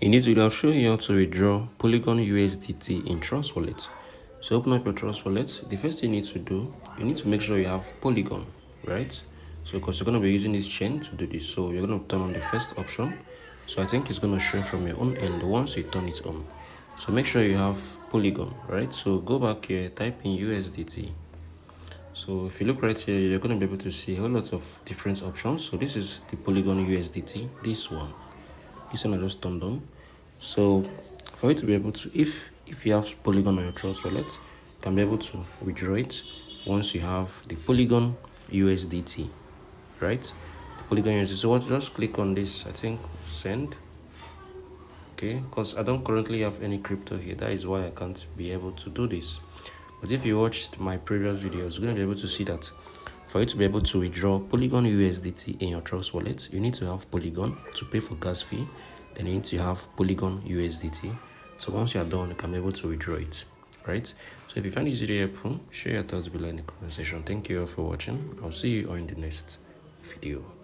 In this video, I'll show you how to withdraw Polygon USDT in Trust Wallet. So open up your Trust Wallet. The first thing you need to do, you need to make sure you have Polygon, right? So because you're going to be using this chain to do this, so you're going to turn on the first option. So I think it's going to show from your own end once you turn it on. So make sure you have Polygon, right? So go back here, type in USDT. So if you look right here, you're going to be able to see a whole lot of different options. So this is the Polygon USDT, this one I just turned on. So for you to be able to, if you have Polygon on your Trust Wallet, you can be able to withdraw it once you have the Polygon USDT, right? The Polygon USDT. So what? Just click on this, I think, send. Okay, because I don't currently have any crypto here, that is why I can't be able to do this. But if you watched my previous videos, you're going to be able to see that for you to be able to withdraw Polygon USDT in your Trust Wallet, you need to have Polygon to pay for gas fee. Then you need to have Polygon USDT. So once you are done, you can be able to withdraw it, right? So if you find this video helpful, share your thoughts below in the comment section. Thank you all for watching. I'll see you all in the next video.